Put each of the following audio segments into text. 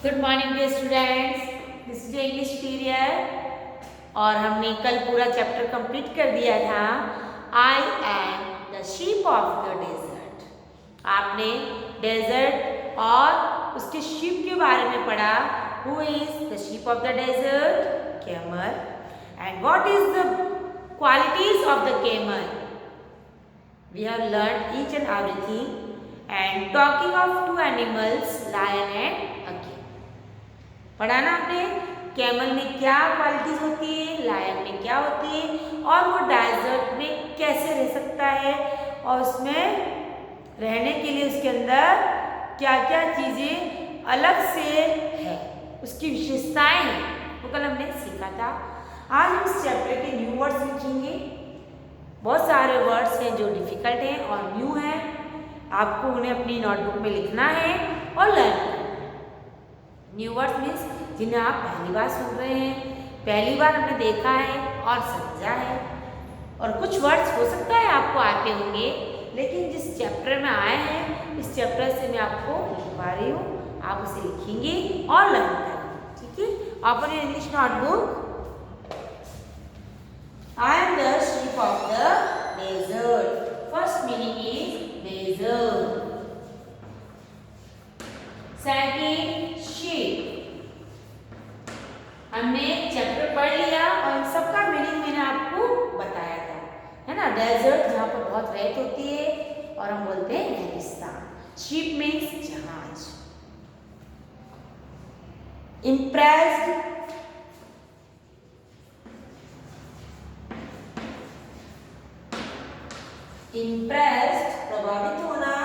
Good morning dear students, this is English period और हमने कल पूरा चैप्टर कंप्लीट कर दिया था। I am the sheep of the desert. आपने डेजर्ट और उसके शीप के बारे में पढ़ा। Who is the sheep of the desert? Camel. And what is the qualities of the camel? We have learn each and everything. And talking of two animals, lion and a camel. पढ़ा ना आपने? Camel में क्या qualities होती है, lion में क्या होती है, और वो डेजर्ट में कैसे रह सकता है, और उसमें रहने के लिए उसके अंदर क्या क्या चीज़ें अलग से है, उसकी विशेषताएं हैं, वो कल हमने सीखा था। आज हम इस चैप्टर के न्यू वर्ड्स लिखेंगे। बहुत सारे वर्ड्स हैं जो डिफिकल्ट हैं और न्यू हैं। आपको उन्हें अपनी नोटबुक में लिखना है और लर्न करना है। न्यू वर्ड्स मीन्स जिन्हें आप पहली बार सुन रहे हैं, पहली बार हमने देखा है और समझा है। और कुछ वर्ड्स हो सकता है आपको आते होंगे, लेकिन जिस चैप्टर में आए हैं, इस चैप्टर से मैं आपको लिखवा रही हूँ, आप उसे लिखेंगे और लर्न करेंगे। ठीक है? Open your English notebook. I am the sheep of the desert. First meaning is desert. Second, sheep. हमने चैप्टर पढ़ लिया और इन सबका मीनिंग मैंने आपको बताया था, है ना। डेजर्ट जहाँ पर बहुत रेत होती है और हम बोलते हैं रेगिस्तान। शीप मीन्स जहाज। इम्प्रेस्ड, इम्प्रेस्ड प्रभावित होना।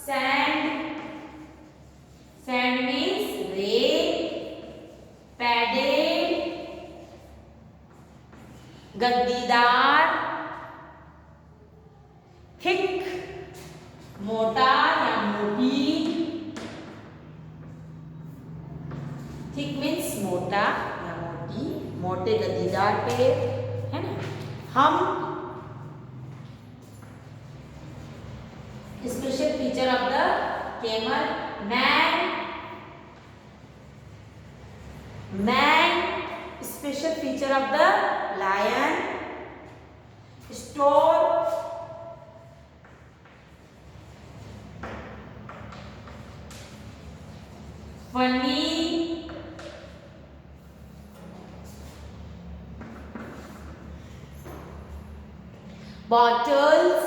सैंड, सैंड मीन्स रेत। पैडेड, गद्दीदार। थिक, मोटा या मोटी। थिक मीन्स मोटा या मोटी, मोटे गद्दीदार पे, है ना। हम special feature of the camel, man. Man, special feature of the lion. Store, funny. Bottles,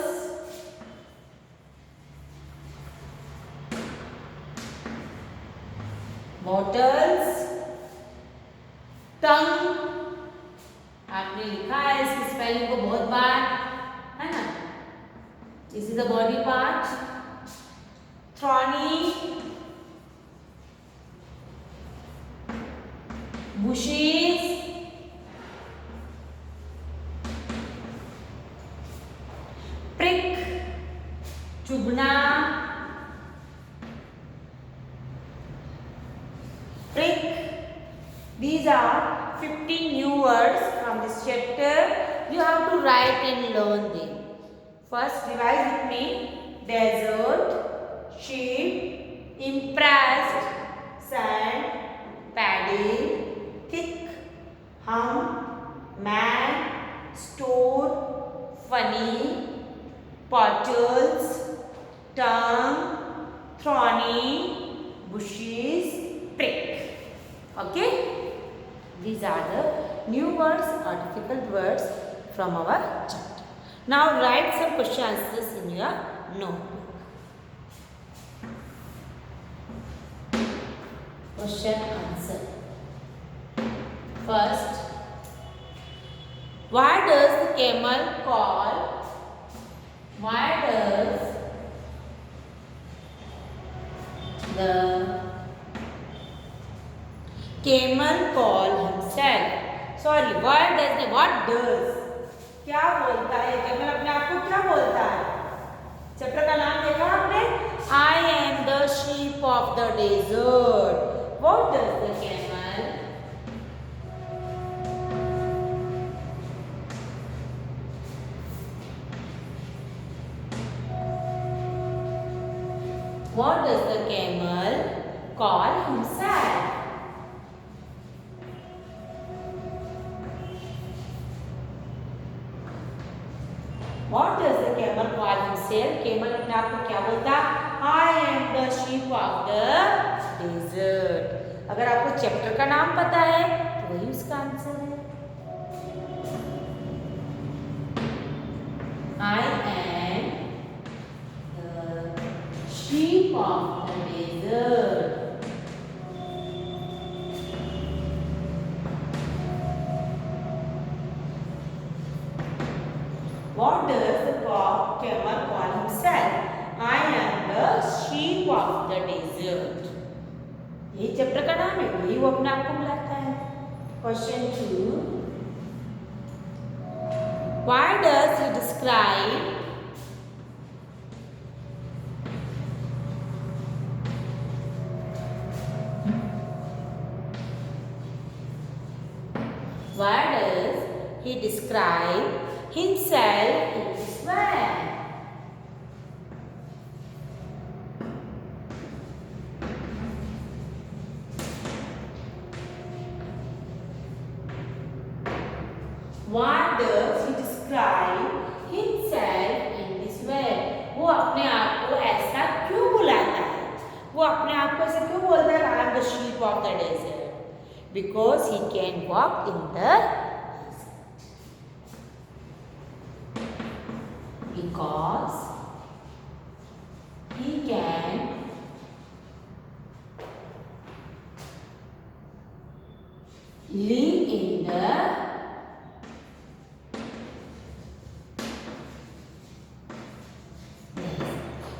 bottles. टंग, आपने लिखा है इसकी स्पेलिंग को बहुत बार, है ना। This is the body part. Thorny, bushes, prick, चुभना। Prick. These are 15 new words from this chapter. You have to write and learn them. First, revise with me. Desert, sheep, impressed, sand, paddle, thick, hum, man, store, funny, bottles, tongue, thorny, bushes, prick. Okay? These are the new words or difficult words from our chapter. Now write some question answers in your notebook. Question answer. First, why does the camel call? Why does the camel call himself? Sorry, what does? क्या बोलता है camel? अपने आप को क्या बोलता है? Chapter का नाम देखा आपने? I am the sheep of the desert. What does the camel? What does the camel call himself? What does the camel call himself? Camel अपने आप को क्या बोलता? I am the sheep of the desert. अगर आपको chapter का नाम पता है तो वही उसका आंसर है. I am the sheep of the desert. What does the camel call himself? I am the sheep of the desert. ये चैप्टर का नाम है, वही वो अपने आप को बुलाता है. Question 2. Why does he describe himself in this way? Why does he describe himself in this way? वो अपने आप को ऐसा क्यों बुलाता है? वो अपने आप को ऐसा क्यों बोलता है? I am the sheep of the desert. Because he can walk in the desert. Because he can live in the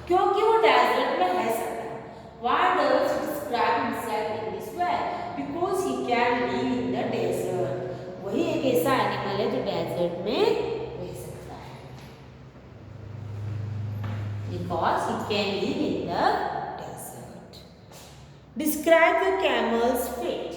क्योंकि वो डेजर्ट में रह सकता है. Why does he describe himself in this way? Because he can live in the desert. वही एक ऐसा animal है जो डेजर्ट में रह सकता है. Because he can live in the desert. Describe the camel's feet.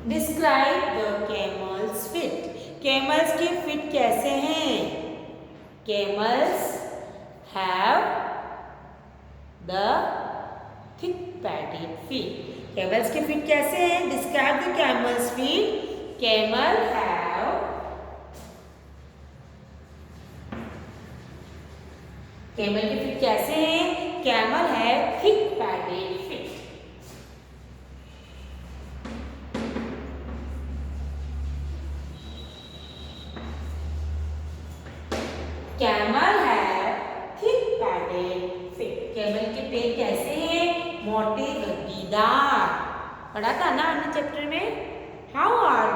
Describe the camel's feet. Camels के feet कैसे हैं? Camels have the thick padded feet. Camels के feet कैसे हैं? Describe the camel's feet. Camel have camel के feet कैसे हैं? Camel have thick padded feet. Camel have thick padded feet. Camel के पैर कैसे हैं? मोटे गद्दीदार. पढ़ा था ना हमने चैप्टर में. How are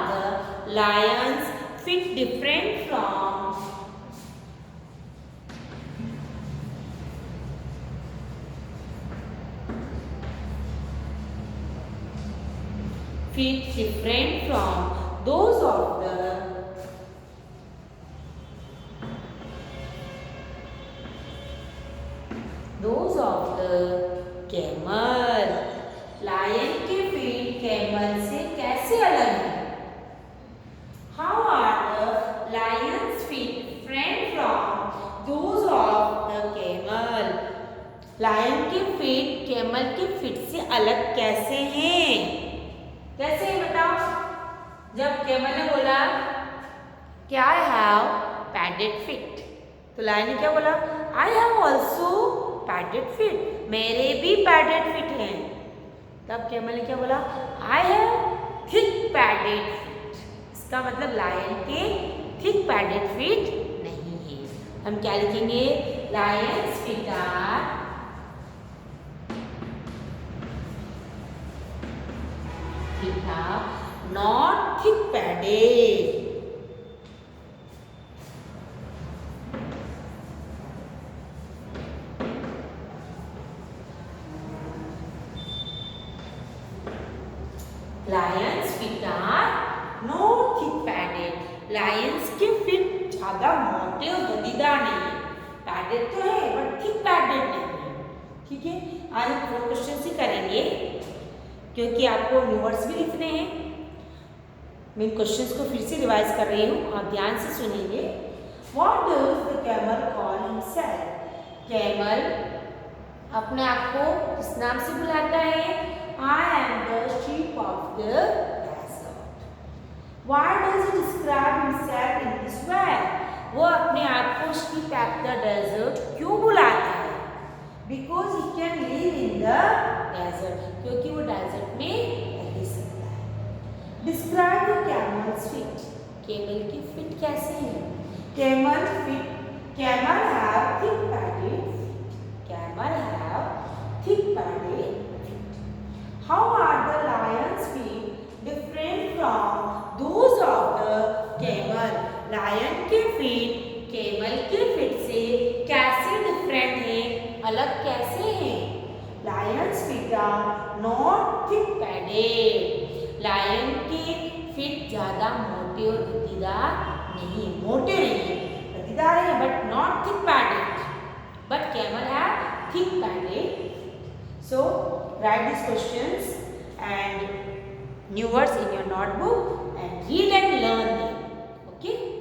the lions feet different from feet different from those of the camel. Lion के feet camel से कैसे अलग हैं? How are the lion's feet different from those of the camel? Lion के feet camel के feet से अलग कैसे हैं? कैसे है बताओ? जब camel ने बोला कि I have padded feet, तो lion ने क्या बोला? I have also padded feet. मेरे भी padded feet हैं. तब camel ने क्या बोला? I have thick padded feet. इसका मतलब lion के thick padded feet नहीं है. हम क्या लिखेंगे? Lion's feet are not thick padded. Lions feet are not thick padded. Lions के feet ज़्यादा मोटे और गद्दीदार नहीं है। पैडेड तो है बट थिक पैडेड नहीं है। ठीक है, आज हम 4 क्वेश्चन ही करेंगे क्योंकि आपको न्यू वर्ड्स भी लिखने हैं। मैं क्वेश्चंस को फिर से रिवाइज कर रही हूँ, आप ध्यान से सुनेंगे। What does the camel call himself? Camel अपने आप को किस नाम से बुलाता है? I am the sheep of the desert. Why does he describe himself in this way? वो अपने आप को sheep of the desert क्यों बुलाता है? Because he can live in the desert. क्योंकि वो डेजर्ट में रह सकता है। Describe the camel's feet. Camel की फीट कैसे है? Camel feet. Camel have thick padded feet. Camel have thick padded feet. How are the lion's feet different from those of the camel? Lion के feet camel के feet से कैसे different हैं? अलग कैसे हैं? Lion's feet are not thick padded. Lion के feet ज़्यादा मोटे और गद्दीदार नहीं, मोटे नहीं, गद्दीदार है but not thick padded. But camel have thick padded. So write these questions and new words in your notebook and read and learn them. Okay.